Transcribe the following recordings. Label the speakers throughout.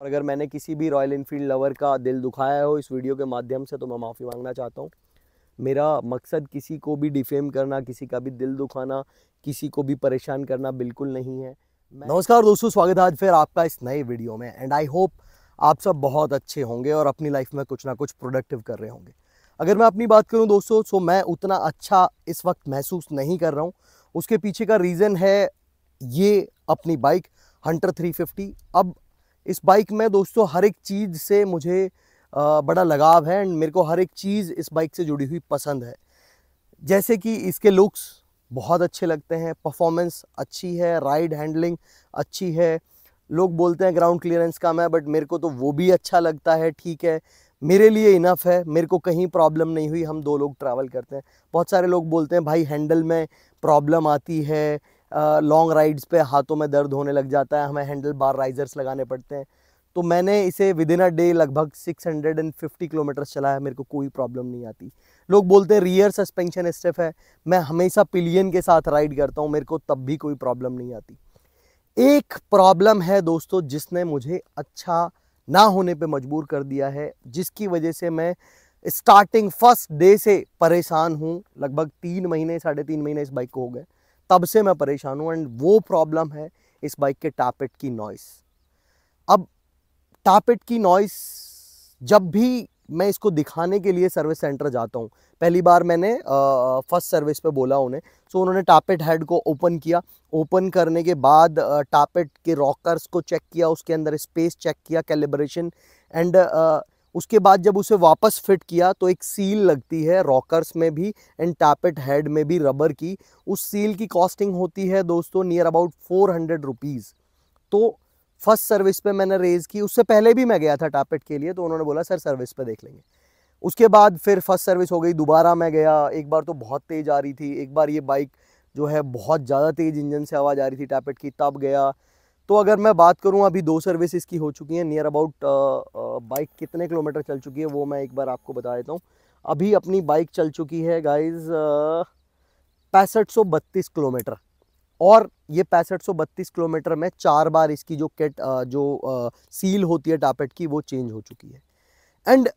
Speaker 1: और अगर मैंने किसी भी रॉयल इनफील्ड लवर का दिल दुखाया हो इस वीडियो के माध्यम से तो मैं माफ़ी मांगना चाहता हूँ। मेरा मकसद किसी को भी डिफेम करना, किसी का भी दिल दुखाना, किसी को भी परेशान करना बिल्कुल नहीं है। नमस्कार दोस्तों, स्वागत है आज फिर आपका इस नए वीडियो में एंड आई होप आप सब बहुत अच्छे होंगे और अपनी लाइफ में कुछ ना कुछ प्रोडक्टिव कर रहे होंगे। अगर मैं अपनी बात करूं दोस्तों तो मैं उतना अच्छा इस वक्त महसूस नहीं कर रहा हूं। उसके पीछे का रीज़न है ये अपनी बाइक हंटर 350। अब इस बाइक में दोस्तों हर एक चीज़ से मुझे बड़ा लगाव है एंड मेरे को हर एक चीज़ इस बाइक से जुड़ी हुई पसंद है। जैसे कि इसके लुक्स बहुत अच्छे लगते हैं, परफॉर्मेंस अच्छी है, राइड हैंडलिंग अच्छी है। लोग बोलते हैं ग्राउंड क्लियरेंस कम है, बट मेरे को तो वो भी अच्छा लगता है, ठीक है, मेरे लिए इनफ है। मेरे को कहीं प्रॉब्लम नहीं हुई। हम दो लोग ट्रैवल करते हैं। बहुत सारे लोग बोलते हैं भाई हैंडल में प्रॉब्लम आती है, लॉन्ग राइड्स पे हाथों में दर्द होने लग जाता है, हमें हैंडल बार राइजर्स लगाने पड़ते हैं। तो मैंने इसे विद इन अ डे लगभग 650 किलोमीटर चलाया, मेरे को कोई प्रॉब्लम नहीं आती। लोग बोलते हैं रियर सस्पेंशन स्टिफ है, मैं हमेशा पिलियन के साथ राइड करता हूँ, मेरे को तब भी कोई प्रॉब्लम नहीं आती। एक प्रॉब्लम है दोस्तों जिसने मुझे अच्छा ना होने पे मजबूर कर दिया है, जिसकी वजह से मैं स्टार्टिंग फर्स्ट डे से परेशान हूँ। लगभग 3 महीने 3.5 महीने इस बाइक को हो गए, तब से मैं परेशान हूँ एंड वो प्रॉब्लम है इस बाइक के टैपेट की नॉइस। अब टैपेट की नॉइस जब भी मैं इसको दिखाने के लिए सर्विस सेंटर जाता हूँ, पहली बार मैंने फर्स्ट सर्विस पे बोला उन्हें, सो उन्होंने टैपेट हेड को ओपन किया। ओपन करने के बाद टैपेट के रॉकर्स को चेक किया, उसके अंदर स्पेस चेक किया, कैलिब्रेशन एंड उसके बाद जब उसे वापस फिट किया तो एक सील लगती है रॉकर्स में भी एंड टैपेट हेड में भी रबर की। उस सील की कॉस्टिंग होती है दोस्तों नियर अबाउट 400 रुपीज़। तो फर्स्ट सर्विस पे मैंने रेज की। उससे पहले भी मैं गया था टैपेट के लिए, तो उन्होंने बोला सर सर्विस पे देख लेंगे। उसके बाद फिर फर्स्ट सर्विस हो गई, दोबारा मैं गया। एक बार तो बहुत तेज़ आ रही थी, एक बार ये बाइक जो है बहुत ज़्यादा तेज़ इंजन से आवाज़ आ रही थी टैपेट की, तब गया। तो अगर मैं बात करूं अभी 2 सर्विस इसकी हो चुकी हैं, नियर अबाउट बाइक कितने किलोमीटर चल चुकी है वो मैं एक बार आपको बता देता हूँ। अभी अपनी बाइक चल चुकी है गाइज 6532 किलोमीटर, और ये 6532 किलोमीटर में 4 बार इसकी जो सील होती है टैपेट की वो चेंज हो चुकी है। एंड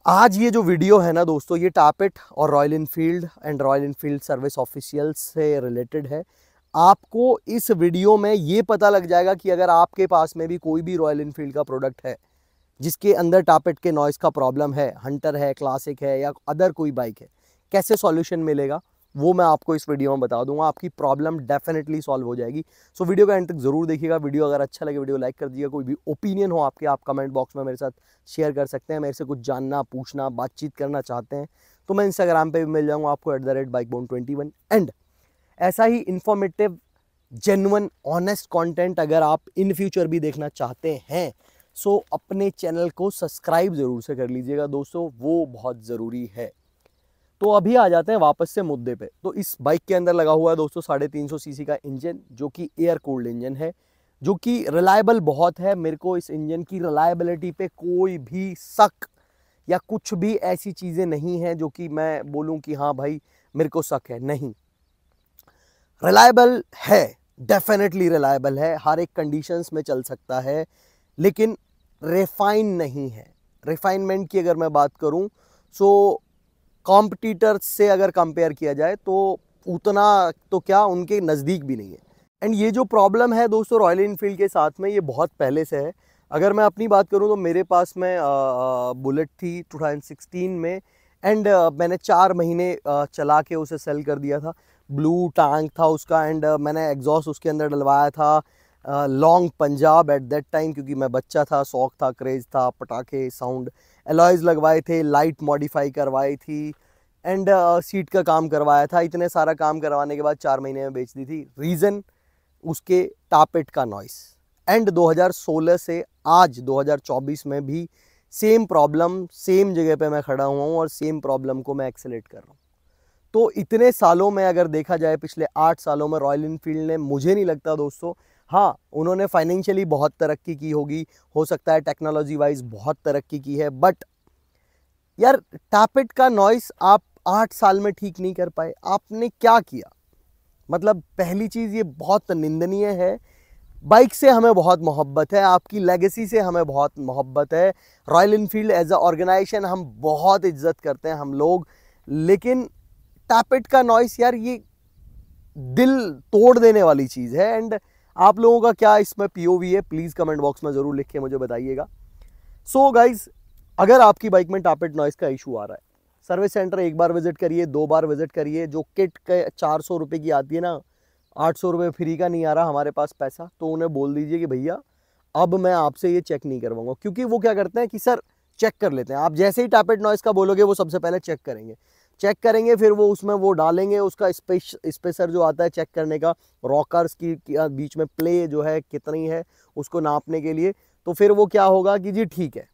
Speaker 1: आज ये जो वीडियो है ना दोस्तों, ये टैपेट और रॉयल इनफील्ड सर्विस ऑफिशियल से रिलेटेड है। आपको इस वीडियो में ये पता लग जाएगा कि अगर आपके पास में भी कोई भी रॉयल इनफील्ड का प्रोडक्ट है जिसके अंदर टैपेट के नॉइस का प्रॉब्लम है, हंटर है, क्लासिक है या अदर कोई बाइक है, कैसे सॉल्यूशन मिलेगा वो मैं आपको इस वीडियो में बता दूंगा। आपकी प्रॉब्लम डेफिनेटली सॉल्व हो जाएगी। सो वीडियो का एंड तक जरूर देखिएगा। वीडियो अगर अच्छा लगे वीडियो लाइक कर दीजिएगा। कोई भी ओपिनियन हो आपके, आप कमेंट बॉक्स में मेरे साथ शेयर कर सकते हैं। मेरे से कुछ जानना, पूछना, बातचीत करना चाहते हैं तो मैं इंस्टाग्राम पे भी मिल जाऊंगा आपको @bikebone21। एंड ऐसा ही इंफॉर्मेटिव, जेन्युइन, ऑनेस्ट कंटेंट अगर आप इन फ्यूचर भी देखना चाहते हैं सो अपने चैनल को सब्सक्राइब ज़रूर से कर लीजिएगा दोस्तों, वो बहुत ज़रूरी है। तो अभी आ जाते हैं वापस से मुद्दे पे। तो इस बाइक के अंदर लगा हुआ है दोस्तों 350 सीसी का इंजन, जो कि एयर कूल्ड इंजन है, जो कि रिलायबल बहुत है। मेरे को इस इंजन की रिलायबिलिटी पे कोई भी शक या कुछ भी ऐसी चीज़ें नहीं है जो कि मैं बोलूं कि हाँ भाई मेरे को शक है, नहीं। रिलायबल है, डेफिनेटली रिलायबल है, हर एक कंडीशंस में चल सकता है, लेकिन रिफाइन नहीं है। रिफाइनमेंट की अगर मैं बात करूं सो कॉम्पिटिटर्स से अगर कंपेयर किया जाए तो उतना तो क्या, उनके नज़दीक भी नहीं है। एंड ये जो प्रॉब्लम है दोस्तों रॉयल इनफील्ड के साथ में, ये बहुत पहले से है। अगर मैं अपनी बात करूं तो मेरे पास में बुलेट थी 2016 में एंड मैंने 4 महीने चला के उसे सेल कर दिया था। ब्लू टैंक था उसका एंड मैंने एग्जॉस्ट उसके अंदर डलवाया था long Punjab at that time, क्योंकि मैं बच्चा था, शौक था, क्रेज था, पटाखे, साउंड, एलॉयज़ लगवाए थे, लाइट मॉडिफाई करवाई थी एंड सीट का काम करवाया था। इतने सारा काम करवाने के बाद 4 महीने में बेच दी थी। रीज़न उसके टैपेट का नॉइस। एंड 2016 से आज 2024 में भी सेम प्रॉब्लम, सेम जगह पे मैं खड़ा हुआ हूँ और सेम प्रॉब्लम को मैं एक्सेलेट कर रहा हूँ। तो इतने सालों में अगर देखा जाए, पिछले 8 सालों में रॉयल इनफील्ड ने, मुझे नहीं लगता दोस्तों, हाँ उन्होंने फाइनेंशियली बहुत तरक्की की होगी, हो सकता है टेक्नोलॉजी वाइज बहुत तरक्की की है, बट यार टैपेट का नॉइस आप 8 साल में ठीक नहीं कर पाए। आपने क्या किया? मतलब पहली चीज़ ये बहुत निंदनीय है बाइक से हमें बहुत मोहब्बत है, आपकी लेगेसी से हमें बहुत मोहब्बत है। Royal Enfield as a organization हम बहुत इज्जत करते हैं हम लोग, लेकिन टैपेट का नॉइस यार ये दिल तोड़ देने वाली चीज़ है। एंड आप लोगों का क्या इसमें पीओवी है, प्लीज़ कमेंट बॉक्स में ज़रूर लिख के मुझे बताइएगा। सो गाइज, अगर आपकी बाइक में टैपेट नॉइस का इशू आ रहा है, सर्विस सेंटर एक बार विजिट करिए, 2 बार विजिट करिए। जो किट के 400 रुपये की आती है ना, 800 रुपये फ्री का नहीं आ रहा हमारे पास पैसा, तो उन्हें बोल दीजिए कि भैया अब मैं आपसे ये चेक नहीं करवाऊंगा। क्योंकि वो क्या करते हैं कि सर चेक कर लेते हैं, आप जैसे ही टैपेट नॉइस का बोलोगे वो सबसे पहले चेक करेंगे, फिर वो उसमें वो डालेंगे उसका स्पेसर जो आता है चेक करने का, रॉकर्स की बीच में प्ले जो है कितनी है उसको नापने के लिए। तो फिर वो क्या होगा कि जी ठीक है,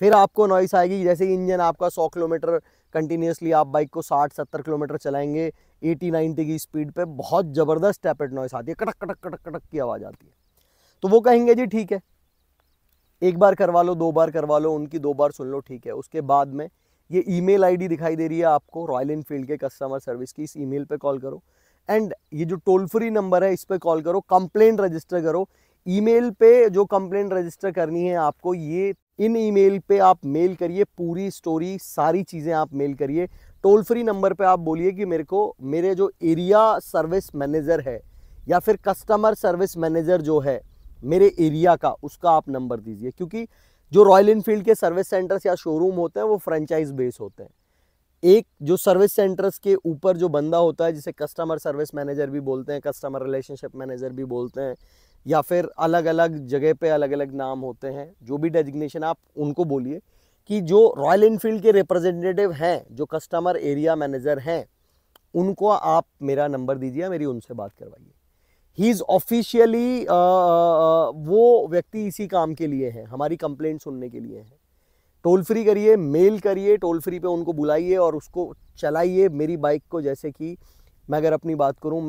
Speaker 1: फिर आपको नॉइस आएगी। जैसे इंजन आपका 100 किलोमीटर कंटिन्यूसली आप बाइक को 60-70 किलोमीटर चलाएंगे 80-90 की स्पीड पे, बहुत ज़बरदस्त टैपेट नॉइस आती है, कटक कटक कटक कटक की आवाज़ आती है। तो वो कहेंगे जी ठीक है, एक बार करवा लो, 2 बार करवा लो, उनकी 2 बार सुन लो, ठीक है। उसके बाद में ये ईमेल आईडी दिखाई दे रही है आपको रॉयल इनफील्ड के कस्टमर सर्विस की, इस ईमेल पे कॉल करो। एंड ये जो टोल फ्री नंबर है इस पे कॉल करो, कंप्लेंट रजिस्टर करो। ईमेल पे जो कंप्लेंट रजिस्टर करनी है आपको, ये इन ईमेल पे आप मेल करिए, पूरी स्टोरी सारी चीज़ें आप मेल करिए। टोल फ्री नंबर पे आप बोलिए कि मेरे को मेरे जो एरिया सर्विस मैनेजर है या फिर कस्टमर सर्विस मैनेजर जो है मेरे एरिया का, उसका आप नंबर दीजिए। क्योंकि जो रॉयल इनफील्ड के सर्विस सेंटर्स या शोरूम होते हैं वो फ्रेंचाइज बेस होते हैं। एक जो सर्विस सेंटर्स के ऊपर जो बंदा होता है, जिसे कस्टमर सर्विस मैनेजर भी बोलते हैं, कस्टमर रिलेशनशिप मैनेजर भी बोलते हैं, या फिर अलग अलग जगह पे अलग अलग नाम होते हैं, जो भी डेजिग्नेशन आप उनको बोलिए कि जो रॉयल इनफील्ड के रिप्रेजेंटेटिव हैं, जो कस्टमर एरिया मैनेजर हैं, उनको आप मेरा नंबर दीजिए, मेरी उनसे बात करवाइए। ही इज़ ऑफिशियली वो व्यक्ति इसी काम के लिए है, हमारी कंप्लेंट सुनने के लिए है। टोल फ्री करिए, मेल करिए, टोल फ्री पे उनको बुलाइए और उसको चलाइए मेरी बाइक को। जैसे कि मैं अगर अपनी बात करूं,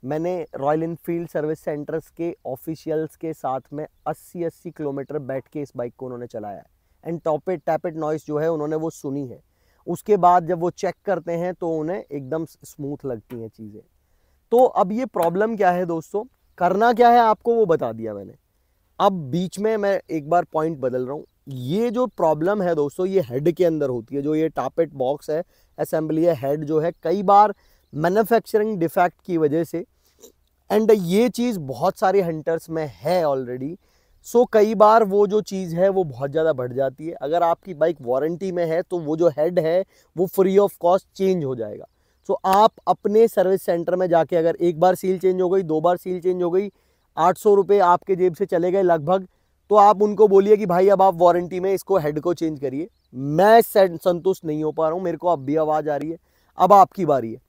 Speaker 1: मैंने रॉयल इनफील्ड सर्विस सेंटर्स के ऑफिशियल्स के साथ में 80-80 किलोमीटर बैठ के इस बाइक को उन्होंने चलाया है। एंड टैपेट नॉइस जो है उन्होंने वो सुनी है। उसके बाद जब वो चेक करते हैं तो उन्हें एकदम स्मूथ लगती हैं चीज़ें। तो अब ये प्रॉब्लम क्या है दोस्तों, करना क्या है आपको वो बता दिया मैंने। अब बीच में मैं एक बार पॉइंट बदल रहा हूँ। ये जो प्रॉब्लम है दोस्तों, ये हेड के अंदर होती है। जो ये टैपेट बॉक्स है, असेंबली है, हेड जो है, कई बार मैन्युफैक्चरिंग डिफेक्ट की वजह से, एंड ये चीज़ बहुत सारे हंटर्स में है ऑलरेडी। सो कई बार वो जो चीज़ है वो बहुत ज़्यादा बढ़ जाती है। अगर आपकी बाइक वारंटी में है तो वो जो हेड है वो फ्री ऑफ कॉस्ट चेंज हो जाएगा। सो आप अपने सर्विस सेंटर में जाके, अगर एक बार सील चेंज हो गई, 2 बार सील चेंज हो गई, 800 रुपये आपके जेब से चले गए लगभग, तो आप उनको बोलिए कि भाई अब आप वारंटी में इसको हेड को चेंज करिए, मैं संतुष्ट नहीं हो पा रहा हूँ, मेरे को अब भी आवाज़ आ रही है, अब आपकी बारी है।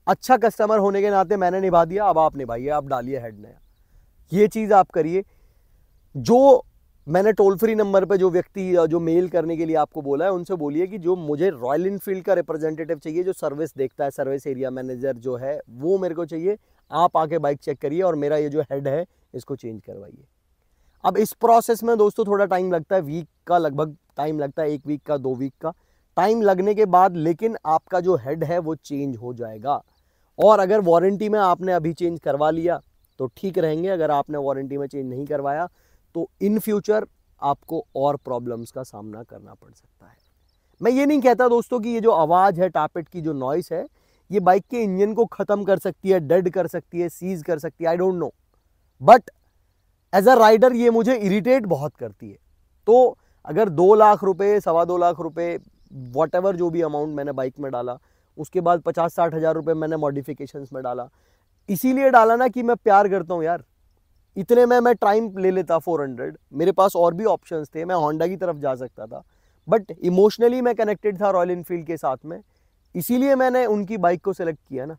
Speaker 1: अच्छा कस्टमर होने के नाते मैंने निभा दिया, अब आप निभाइए, आप डालिए हेड नया। ये चीज़ आप करिए। जो मैंने टोल फ्री नंबर पे जो व्यक्ति जो मेल करने के लिए आपको बोला है, उनसे बोलिए कि जो मुझे रॉयल इनफील्ड का रिप्रेजेंटेटिव चाहिए, जो सर्विस देखता है, सर्विस एरिया मैनेजर जो है, वो मेरे को चाहिए। आप आके बाइक चेक करिए और मेरा ये जो हेड है इसको चेंज करवाइए। अब इस प्रोसेस में दोस्तों थोड़ा टाइम लगता है, वीक का लगभग टाइम लगता है, 1 वीक का, 2 वीक का टाइम लगने के बाद लेकिन आपका जो हेड है वो चेंज हो जाएगा। और अगर वारंटी में आपने अभी चेंज करवा लिया तो ठीक रहेंगे, अगर आपने वारंटी में चेंज नहीं करवाया तो इन फ्यूचर आपको और प्रॉब्लम्स का सामना करना पड़ सकता है। मैं ये नहीं कहता दोस्तों कि ये जो आवाज़ है, टैपेट की जो नॉइस है, ये बाइक के इंजन को ख़त्म कर सकती है, डेड कर सकती है, सीज कर सकती है, I don't know, but as a rider ये मुझे इरिटेट बहुत करती है। तो अगर 2 लाख रुपए, 2.25 लाख रुपए, वॉट एवर जो भी अमाउंट मैंने बाइक में डाला, उसके बाद 50-60 हज़ार रुपये मैंने मॉडिफिकेशंस में डाला, इसीलिए डाला ना कि मैं प्यार करता हूँ यार। इतने में मैं टाइम ले लेता 400, मेरे पास और भी ऑप्शंस थे, मैं होंडा की तरफ जा सकता था, बट इमोशनली मैं कनेक्टेड था रॉयल इनफील्ड के साथ में, इसीलिए मैंने उनकी बाइक को सिलेक्ट किया ना।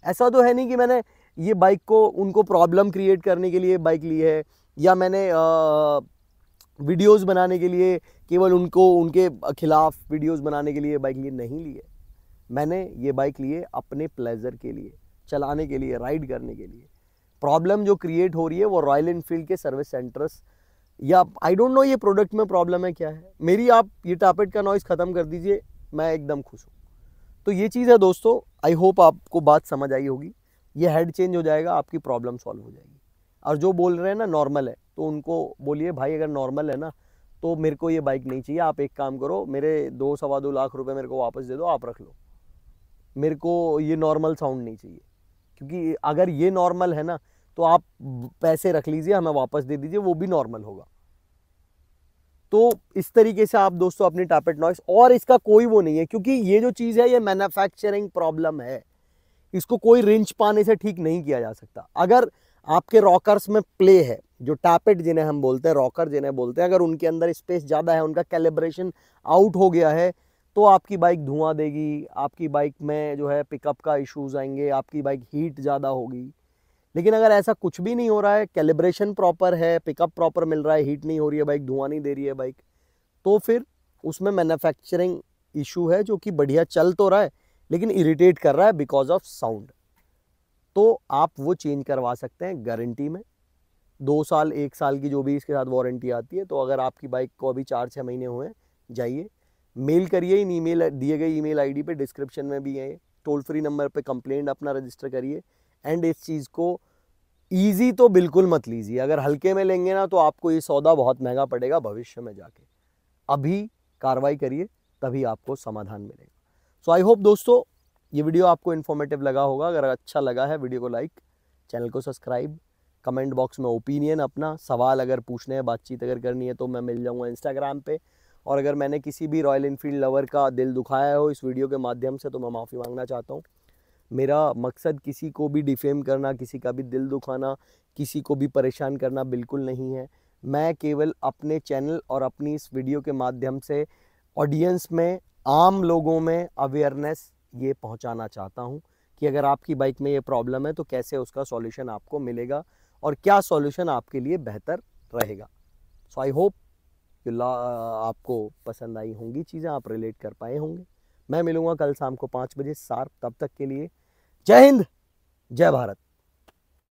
Speaker 1: ऐसा तो है नहीं कि मैंने ये बाइक को उनको प्रॉब्लम क्रिएट करने के लिए बाइक ली है, या मैंने वीडियोस बनाने के लिए केवल उनको उनके खिलाफ वीडियोस बनाने के लिए बाइक ली, नहीं ली है। मैंने ये बाइक ली है अपने प्लेजर के लिए, चलाने के लिए, राइड करने के लिए। प्रॉब्लम जो क्रिएट हो रही है वो रॉयल इनफील्ड के सर्विस सेंटर्स, या आई डोंट नो ये प्रोडक्ट में प्रॉब्लम है क्या है मेरी। आप ये टैपेट का नॉइस ख़त्म कर दीजिए, मैं एकदम खुश हूँ। तो ये चीज़ है दोस्तों, आई होप आपको बात समझ आई होगी। ये हेड चेंज हो जाएगा, आपकी प्रॉब्लम सॉल्व हो जाएगी। और जो बोल रहे हैं ना नॉर्मल है, तो उनको बोलिए भाई अगर नॉर्मल है ना तो मेरे को ये बाइक नहीं चाहिए, आप एक काम करो मेरे 2-2.25 लाख रुपए मेरे को वापस दे दो, आप रख लो, मेरे को ये नॉर्मल साउंड नहीं चाहिए। क्योंकि अगर ये नॉर्मल है ना तो आप पैसे रख लीजिए, हमें वापस दे दीजिए, वो भी नॉर्मल होगा। तो इस तरीके से आप दोस्तों अपनी टापेट नॉइस, और इसका कोई वो नहीं है, क्योंकि ये जो चीज़ है ये मैन्युफैक्चरिंग प्रॉब्लम है, इसको कोई रिंच पाने से ठीक नहीं किया जा सकता। अगर आपके रॉकर्स में प्ले है, जो टैपेट जिन्हें हम बोलते हैं, रॉकर जिन्हें बोलते हैं, अगर उनके अंदर स्पेस ज़्यादा है, उनका कैलिब्रेशन आउट हो गया है, तो आपकी बाइक धुआं देगी, आपकी बाइक में जो है पिकअप का इश्यूज आएंगे, आपकी बाइक हीट ज़्यादा होगी। लेकिन अगर ऐसा कुछ भी नहीं हो रहा है, कैलिब्रेशन प्रॉपर है, पिकअप प्रॉपर मिल रहा है, हीट नहीं हो रही है बाइक, धुआं नहीं दे रही है बाइक, तो फिर उसमें मैन्युफैक्चरिंग इशू है जो कि बढ़िया चल तो रहा है लेकिन इरिटेट कर रहा है बिकॉज ऑफ साउंड। तो आप वो चेंज करवा सकते हैं गारंटी में, 2 साल 1 साल की जो भी इसके साथ वारंटी आती है। तो अगर आपकी बाइक को अभी 4-6 महीने हुए हैं, जाइए मेल करिए, इन ईमेल दिए गए ईमेल आईडी पे, डिस्क्रिप्शन में भी है, टोल फ्री नंबर पे कंप्लेंट अपना रजिस्टर करिए। एंड इस चीज़ को ईजी तो बिल्कुल मत लीजिए, अगर हल्के में लेंगे ना तो आपको ये सौदा बहुत महंगा पड़ेगा भविष्य में जाके। अभी कार्रवाई करिए, तभी आपको समाधान मिलेगा। सो आई होप दोस्तों ये वीडियो आपको इन्फॉर्मेटिव लगा होगा। अगर अच्छा लगा है वीडियो को लाइक, चैनल को सब्सक्राइब, कमेंट बॉक्स में ओपिनियन अपना, सवाल अगर पूछने हैं, बातचीत अगर करनी है तो मैं मिल जाऊंगा इंस्टाग्राम पे। और अगर मैंने किसी भी रॉयल इनफील्ड लवर का दिल दुखाया हो इस वीडियो के माध्यम से तो मैं माफ़ी मांगना चाहता हूँ। मेरा मकसद किसी को भी डिफेम करना, किसी का भी दिल दुखाना, किसी को भी परेशान करना बिल्कुल नहीं है। मैं केवल अपने चैनल और अपनी इस वीडियो के माध्यम से ऑडियंस में, आम लोगों में अवेयरनेस ये पहुंचाना चाहता हूं कि अगर आपकी बाइक में ये प्रॉब्लम है तो कैसे उसका सॉल्यूशन आपको मिलेगा और क्या सॉल्यूशन आपके लिए बेहतर रहेगा। सो आई होप आपको पसंद आई होंगी चीज़ें, आप रिलेट कर पाए होंगे। मैं मिलूंगा कल शाम को 5 बजे शार्प, तब तक के लिए जय हिंद, जय भारत।